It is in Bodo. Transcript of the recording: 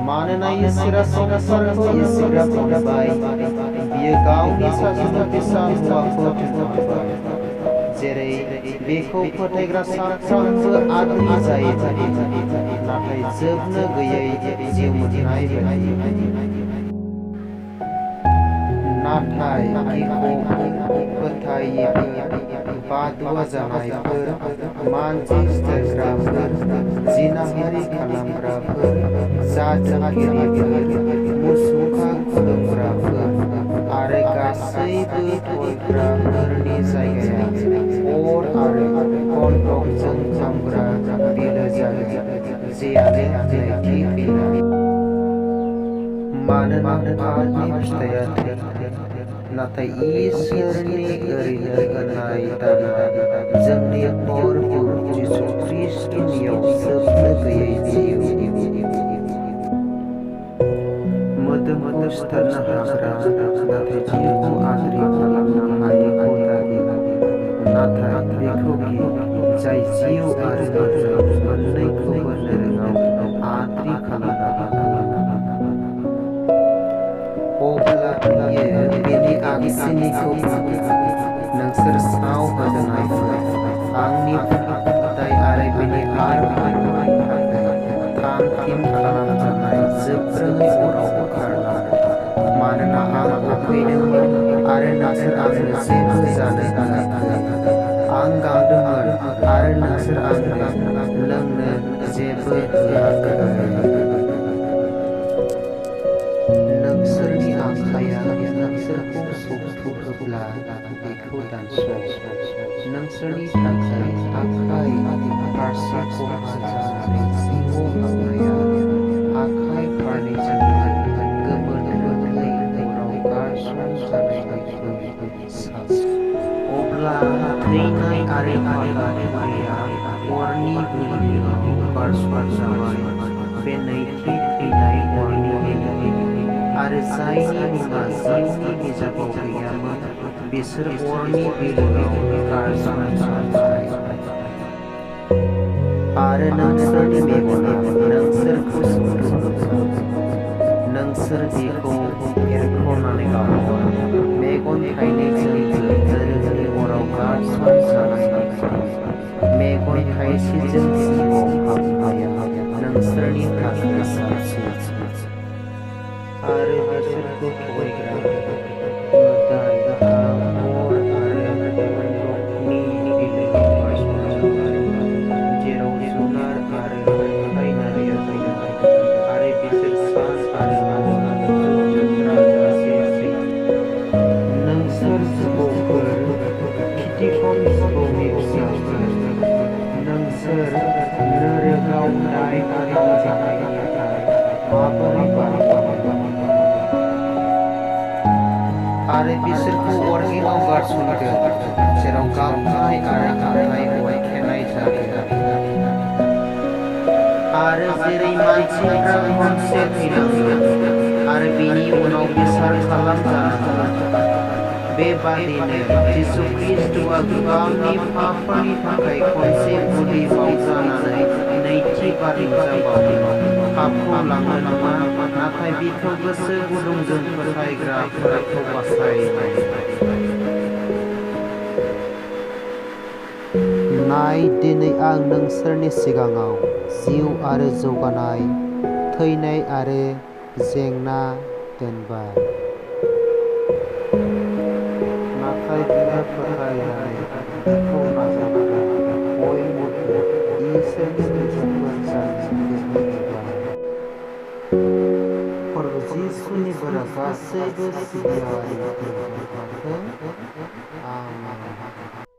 मानोना इसोरा संसारखौ एसेग्राब अनबाय, बियो गावनि सासेल' फिसा हौवाखौ दोनहरबाय, जेरै बेखौ फोथायग्रा साफ्रोमबो आद्रि जायो, नाथाय जोबनो गैयै जिउ मोननाय बायदि। नाथाय गिखंफोर, फोथायिफोर, बादुवा जानायफोर, मानसि सिथारग्राफोर, जिनाहारि खालामग्राफोर, जादुगिरिफोर, मुसुखा खुलुमग्राफोर आरो गासैबो थगायग्राफोरनि जायगाया अर आरो गन्धकजों खामग्रा बिलो जागोन, जेआनो नैथि थैनाय। मानोना आबादनि फिथाइया थैनाय, नाथाय इसोरनि ओरैनो होनाय दानआ जोंनि प्रभु जिसु ख्रीष्टनियाव जोबनो गैयै जिउ। मोदोमखौ सिथारनो हाग्रा, नाथाय जिउखौ आद्रि खालामनो हायैखौ दागि, नाथाय बेखौ गि, जाय जिउ आरो मोदोम मोननैखौबो नोरोङाव आद्रि खालामनो हागौ। अब्ला बियो बेनि आगसिनिखौ बुङो, नोंसोर साव होजानायफोर, आंनि फोथाय आरो बेनि आरोबावनि थाखाय थाम-थिम खालामजानाय जोबोरै अराव बोखारना, मानोना आं उखैदोंमोन आरो नोंसोर आंनो जेबो जानो होआखै, आं गांदोंमोन आरो नोंसोर आंनो लोंनो जेबो होआखै। नोंसोरनि आखाइया नोंसोरखौ सौथुहोब्ला बेखौ दानस', नोंसोरनि थाखाय आखाइ फारसे खहा जानानै जिउआव हाबनाया आखाइ फारनैजोंबो गोमोथावै अराव गारसनजानायनिख्रुइ साबसिन। अब्ला थैनाय आरो बादायलायनाया अरनि बिलोआव गारसनजाबाय, बे नैथि थैनाय अरनि बिलो, आरो जायनि मुङा जिउनि बिजाबाव गैयामोन बिसोर अरनि बिलोआव गारसनजाबाय। आरो नोंसोरनि मेगना नोंसोरखौ सौथुहोगोन, नोंसोर बेखौ एरख'नानै लाबो, मेगन थाइनैजोंबो नोरोखनि अराव गारसनजानायनिख्रुइ मेगन थाइसेजों जिउआव हाबनाया नोंसोरनि थाखाय साबसिन। आरो बिसोरखौ थगायग्रा मोदाइ अर आरो गन्धकनि बिलोआव गारसनजाबाय, जेराव जुनार आरो फोथायनाया दं, आरो बिसोर सान आरो मोनाखौ जोबजासे थैयो। नोंसोर जिबौफोर, खिथिखन जिबौनि फिसाफोर, नोंसोर नोरोगाव दाय खालामजानायनिफ्राय माबोरै बारग'नो? आरो बिसोरखौ अरगेंआव गारसनगोन, जेराव गाबनाय आरो हाथाइ खमायनाय जागोन। आरो जेरै मानसिफ्रा खनसे थैनांगोन आरो बेनि उनाव बिसार खालामजानांगोन, बेबादिनो जिसु ख्रीष्टआ गोबांनि पापफोरनि थाखाय खनसे बुलि बावजानानै नैथि बार नुजाबावो, पापखौ लांनो नङा, नाथाय बिखौ गोसो गुदुंजों फोथायग्राफोरखौ बासायनो। नाय, दिनै आं नोंसोरनि सिगाङाव जिउ आरो जौगानाय, थैनाय आरो जेंना दोनबाय। नाथाय बिनो फोथायनानै बिखौ नाजावग्रा बयनोबो इसोरनि गथ'फोर जानो गोहो होबाय। प्रभु जिसुनि बोरा गासैबो सिबियारिफोरजों थाथों। आमेन।